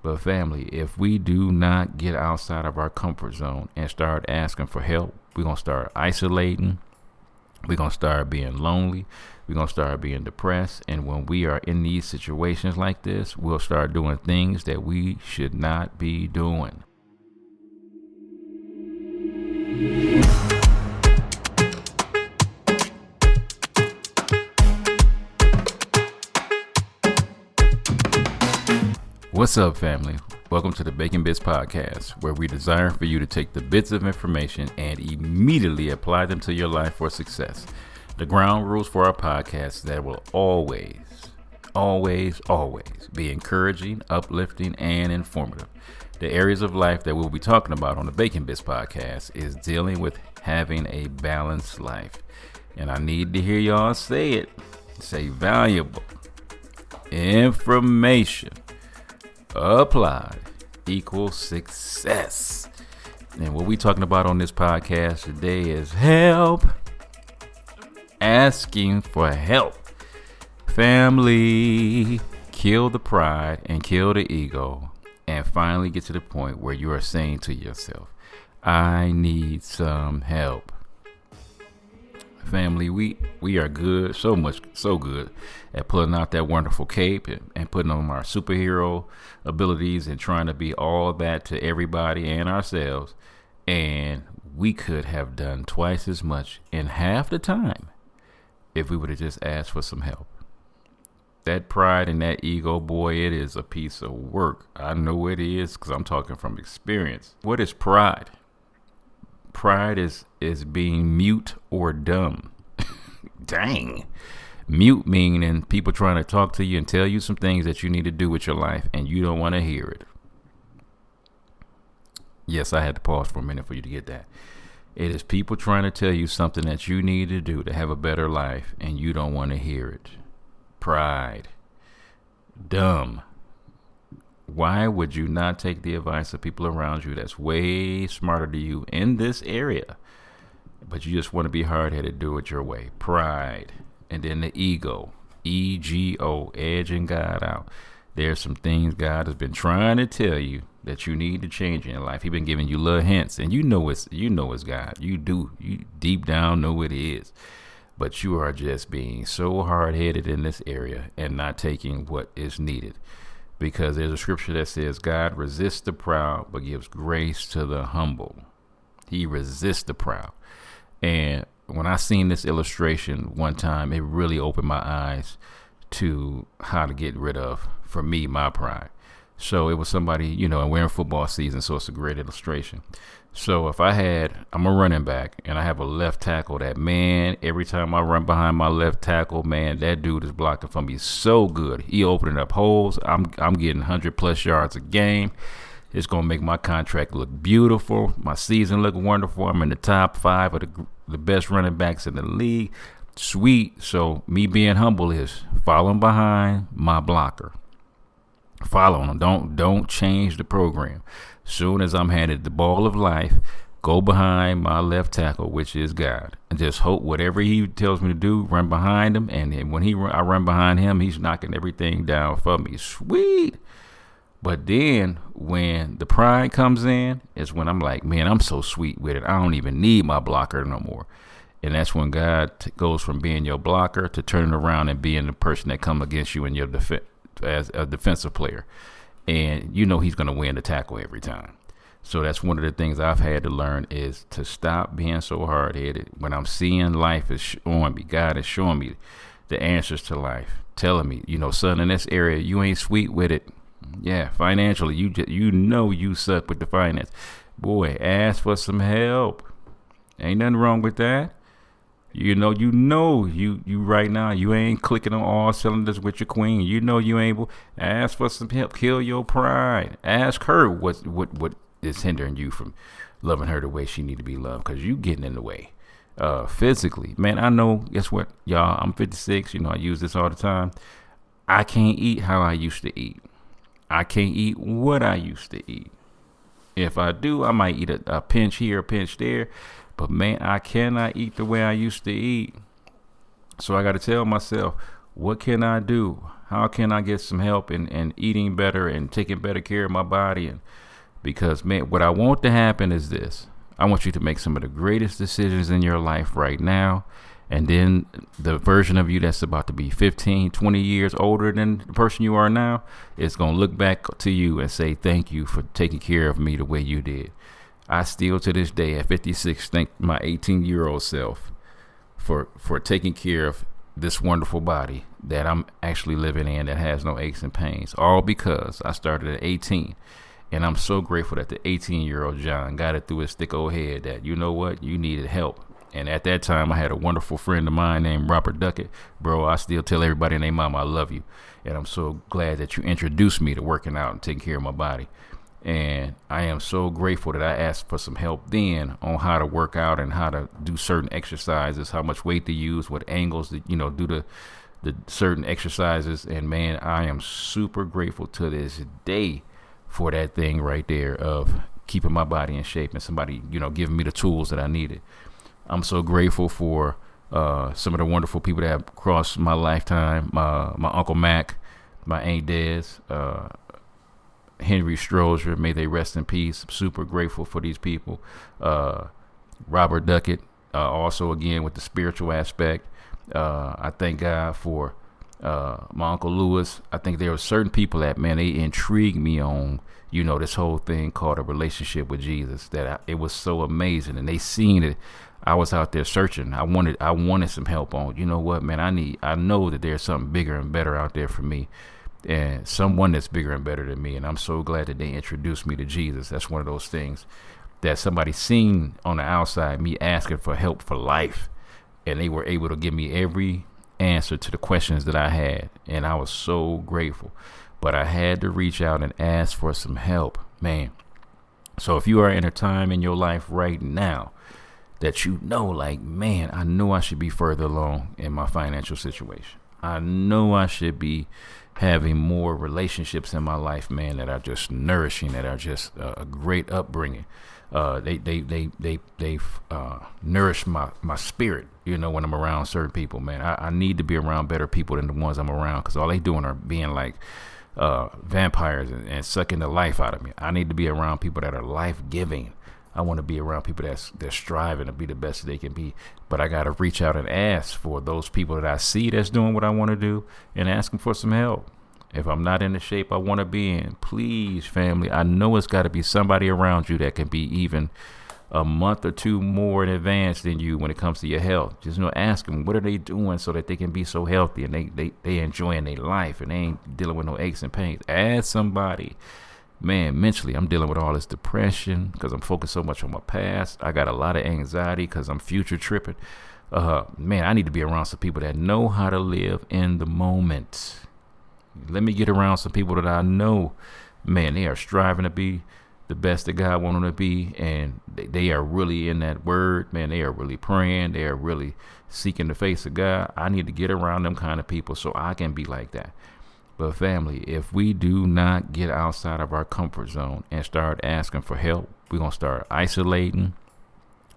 But family, if we do not get outside of our comfort zone and start asking for help, we're going to start isolating. We're going to start being lonely. We're going to start being depressed. And when we are in these situations like this, we'll start doing things that we should not be doing. What's up, family? Welcome to the Bacon Bits Podcast, where we desire for you to take the bits of information and immediately apply them to your life for success. The ground rules for our podcast that will always be encouraging, uplifting, and informative. The areas of life that we'll be talking about on the Bacon Bits Podcast is dealing with having a balanced life. And I need to hear y'all say it. Say valuable information applied equals success. And what we talking about on this podcast today is help. Asking for help. Family, kill the pride and kill the ego, and finally get to the point where you are saying to yourself, I need some help. Family, we are good, so good at pulling out that wonderful cape and putting on our superhero abilities and trying to be all that to everybody and ourselves. And we could have done twice as much in half the time if we would have just asked for some help. That pride and that ego, boy, it is a piece of work. I know it is because I'm talking from experience. What is pride? Pride is being mute or dumb. Dang. Mute meaning people trying to talk to you and tell you some things that you need to do with your life and you don't want to hear it. Yes, I had to pause for a minute for you to get that. It is people trying to tell you something that you need to do to have a better life and you don't want to hear it. Pride. Dumb. Why would you not take the advice of people around you that's way smarter than you in this area, but you just want to be hard-headed, do it your way? Pride. And then the ego, E-G-O, edging God out. There's some things God has been trying to tell you that you need to change in your life. He's been giving you little hints, and you know it's God. You deep down know it is. But you are just being so hard-headed in this area and not taking what is needed. Because there's a scripture that says God resists the proud but gives grace to the humble. He resists the proud. And when I seen this illustration one time, it really opened my eyes to how to get rid of, for me, my pride. So it was somebody, and we're in football season, so it's a great illustration. So if I'm a running back and I have a left tackle that, man, every time I run behind my left tackle, man, that dude is blocking for me so good. He opening up holes. I'm getting 100+ yards a game. It's going to make my contract look beautiful. My season look wonderful. I'm in the top 5 of the best running backs in the league. Sweet. So me being humble is following behind my blocker. Following him. Don't change the program. Soon as I'm handed the ball of life, go behind my left tackle, which is God, and just hope whatever he tells me to do, run behind him. And then when I run behind him, he's knocking everything down for me. Sweet. But then when the pride comes in, is when I'm like, man, I'm so sweet with it. I don't even need my blocker no more. And that's when God goes from being your blocker to turning around and being the person that come against you in your as a defensive player. And he's going to win the tackle every time. So that's one of the things I've had to learn is to stop being so hard-headed. When I'm seeing life is showing me, God is showing me the answers to life, telling me, son, in this area, you ain't sweet with it. Yeah, financially, you suck with the finance. Boy, ask for some help. Ain't nothing wrong with that. You right now, you ain't clicking on all cylinders with your queen. You ain't. Ask for some help. Kill your pride. Ask her what is hindering you from loving her the way she need to be loved, because you getting in the way. Physically, man, I know, guess what, y'all, I'm 56. I use this all the time. I can't eat how I used to eat. I can't eat what I used to eat. If I do, I might eat a pinch here, a pinch there. But man, I cannot eat the way I used to eat. So I got to tell myself, What can I do? How can I get some help in eating better and taking better care of my body? And because, man, what I want to happen is this. I want you to make some of the greatest decisions in your life right now. And then the version of you that's about to be 15, 20 years older than the person you are now is going to look back to you and say, thank you for taking care of me the way you did. I still to this day at 56 thank my 18-year-old self for taking care of this wonderful body that I'm actually living in that has no aches and pains, all because I started at 18. And I'm so grateful that the 18-year-old John got it through his thick old head that, you know what, you needed help. And at that time, I had a wonderful friend of mine named Robert Duckett. Bro, I still tell everybody and their mama I love you. And I'm so glad that you introduced me to working out and taking care of my body. And I am so grateful that I asked for some help then on how to work out and how to do certain exercises, how much weight to use, what angles to, do the certain exercises. And man, I am super grateful to this day for that thing right there of keeping my body in shape and somebody, giving me the tools that I needed. I'm so grateful for some of the wonderful people that have crossed my lifetime. My Uncle Mac, my Aunt Des, Henry Strozier, may they rest in peace. I'm super grateful for these people. Robert Duckett, also again with the spiritual aspect. I thank God for my Uncle Lewis. I think there were certain people that, man, they intrigued me on, this whole thing called a relationship with Jesus. It was so amazing, and they seen it. I was out there searching. I wanted some help on. You know what, man? I know that there's something bigger and better out there for me, and someone that's bigger and better than me. And I'm so glad that they introduced me to Jesus. That's one of those things that somebody seen on the outside, me asking for help for life, and they were able to give me every answer to the questions that I had, and I was so grateful. But I had to reach out and ask for some help, man. So if you are in a time in your life right now that like, man, I know I should be further along in my financial situation. I know I should be having more relationships in my life, man, that are just nourishing, that are just a great upbringing. They nourish my spirit, when I'm around certain people, man. I need to be around better people than the ones I'm around, because all they doing are being like vampires and sucking the life out of me. I need to be around people that are life-giving. I want to be around people they're striving to be the best they can be. But I got to reach out and ask for those people that I see that's doing what I want to do, and ask them for some help. If I'm not in the shape I want to be in, please, family, I know it's got to be somebody around you that can be even a month or two more in advance than you when it comes to your health. Just ask them, what are they doing so that they can be so healthy and they enjoying their life and they ain't dealing with no aches and pains. Ask somebody. Man, mentally, I'm dealing with all this depression because I'm focused so much on my past. I got a lot of anxiety because I'm future tripping. Man, I need to be around some people that know how to live in the moment. Let me get around some people that I know, man, they are striving to be the best that God wants them to be, and they are really in that word, man. They are really praying. They are really seeking the face of God. I need to get around them kind of people so I can be like that. But family, if we do not get outside of our comfort zone and start asking for help, we're going to start isolating.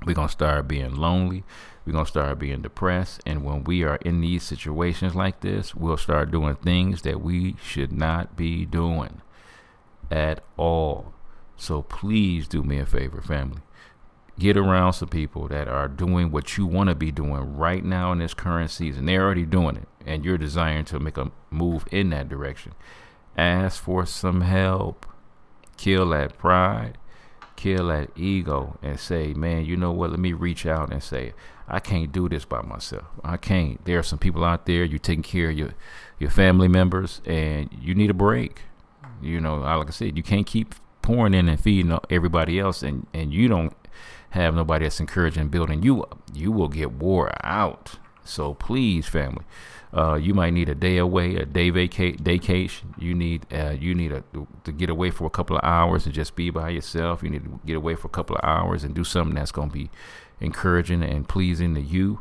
We're going to start being lonely. We're going to start being depressed. And when we are in these situations like this, we'll start doing things that we should not be doing at all. So please do me a favor, family. Get around some people that are doing what you want to be doing right now in this current season. They're already doing it, and you're desiring to make a move in that direction. Ask for some help. Kill that pride. Kill that ego and say, man, you know what? Let me reach out and say, I can't do this by myself. I can't. There are some people out there, you're taking care of your family members, and you need a break. Like I said, you can't keep pouring in and feeding everybody else, and you don't have nobody that's encouraging and building you up. You will get wore out. So please, family, you might need a day away, a day vacation. You need to get away for a couple of hours and just be by yourself. You need to get away for a couple of hours and do something that's going to be encouraging and pleasing to you.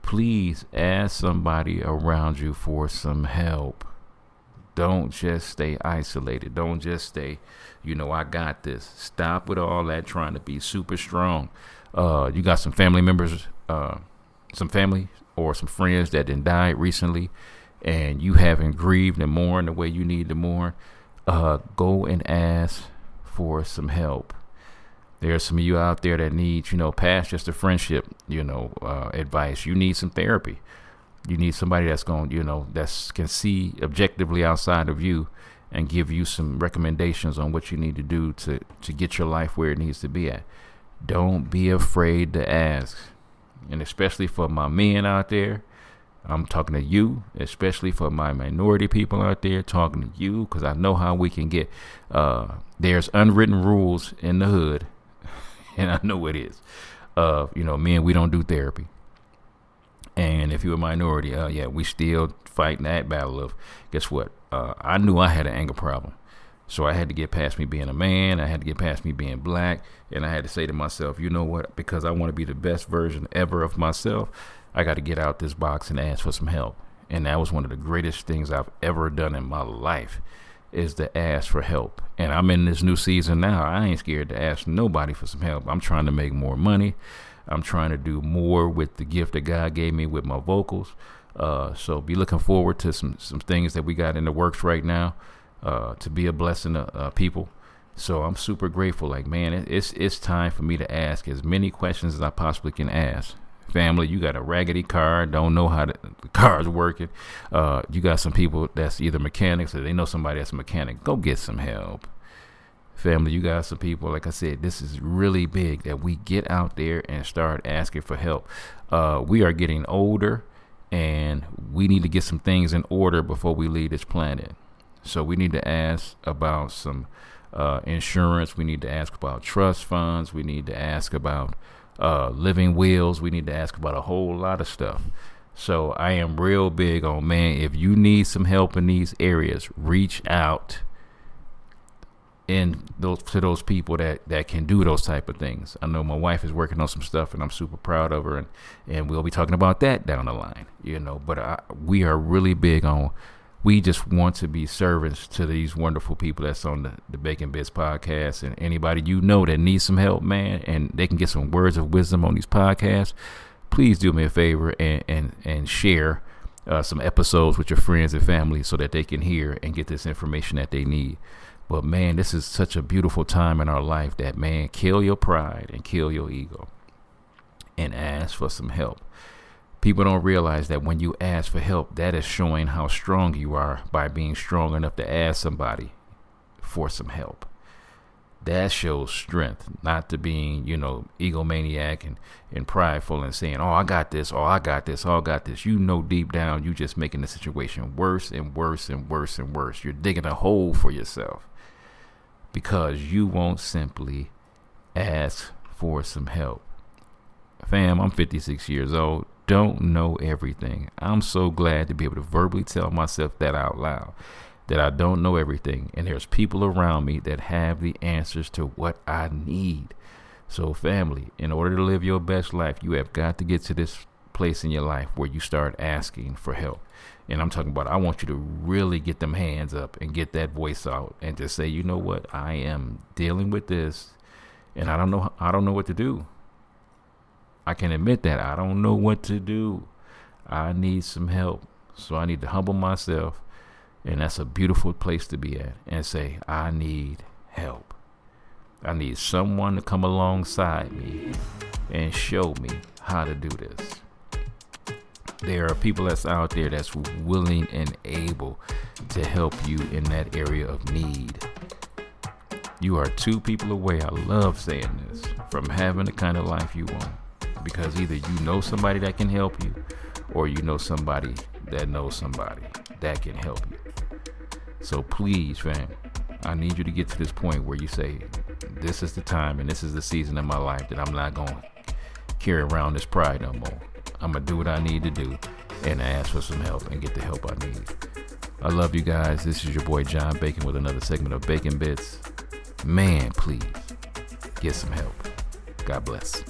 Please ask somebody around you for some help. Don't just stay isolated. Don't just stay, I got this. Stop with all that trying to be super strong. You got some family members, some family or some friends that done died recently, and you haven't grieved and mourned the way you need to mourn, go and ask for some help. There's some of you out there that need, past just a friendship, advice. You need some therapy. You need somebody that's going, that can see objectively outside of you and give you some recommendations on what you need to do to get your life where it needs to be at. Don't be afraid to ask. And especially for my men out there, I'm talking to you, especially for my minority people out there, talking to you, because I know how we can get. There's unwritten rules in the hood, and I know it is. Men, we don't do therapy. And if you're a minority, we still fighting that battle of, guess what? I knew I had an anger problem. So I had to get past me being a man. I had to get past me being black. And I had to say to myself, you know what? Because I want to be the best version ever of myself, I got to get out this box and ask for some help. And that was one of the greatest things I've ever done in my life, is to ask for help. And I'm in this new season now. I ain't scared to ask nobody for some help. I'm trying to make more money. I'm trying to do more with the gift that God gave me with my vocals. So be looking forward to some things that we got in the works right now, to be a blessing to people. So I'm super grateful. Like, man, it's time for me to ask as many questions as I possibly can ask. Family, you got a raggedy car, don't know how the car's working. You got some people that's either mechanics or they know somebody that's a mechanic. Go get some help. Family, you got some people, like I said, this is really big that we get out there and start asking for help. We are getting older, and we need to get some things in order before we leave this planet. So we need to ask about some insurance. We need to ask about trust funds. We need to ask about living wills. We need to ask about a whole lot of stuff. So I am real big on, man, if you need some help in these areas, reach out to those people that can do those type of things. I know my wife is working on some stuff, and I'm super proud of her, and we'll be talking about that down the line, but we are really big on, we just want to be servants to these wonderful people that's on the Bacon Bits podcast, and anybody that needs some help, man, and they can get some words of wisdom on these podcasts. Please do me a favor and share some episodes with your friends and family so that they can hear and get this information that they need. But man, this is such a beautiful time in our life that, man, kill your pride and kill your ego and ask for some help. People don't realize that when you ask for help, that is showing how strong you are by being strong enough to ask somebody for some help. That shows strength, not to being, egomaniac and prideful and saying, oh, I got this, oh, I got this, oh, I got this. Deep down, you just making the situation worse and worse and worse and worse. You're digging a hole for yourself because you won't simply ask for some help. Fam, I'm 56 years old. Don't know everything. I'm so glad to be able to verbally tell myself that out loud, that I don't know everything. And there's people around me that have the answers to what I need. So family, in order to live your best life, you have got to get to this place in your life where you start asking for help. And I'm talking about, I want you to really get them hands up and get that voice out and just say, you know what, I am dealing with this and I don't know what to do. I can admit that I don't know what to do. I need some help. So I need to humble myself. And that's a beautiful place to be at, and say, I need help. I need someone to come alongside me and show me how to do this. There are people that's out there that's willing and able to help you in that area of need. You are 2 people away, I love saying this, from having the kind of life you want. Because either you know somebody that can help you, or you know somebody that knows somebody that can help you. So please, fam, I need you to get to this point where you say, this is the time and this is the season of my life that I'm not going to carry around this pride no more. I'm going to do what I need to do and ask for some help and get the help I need. I love you guys. This is your boy John Bacon with another segment of Bacon Bits. Man, please get some help. God bless.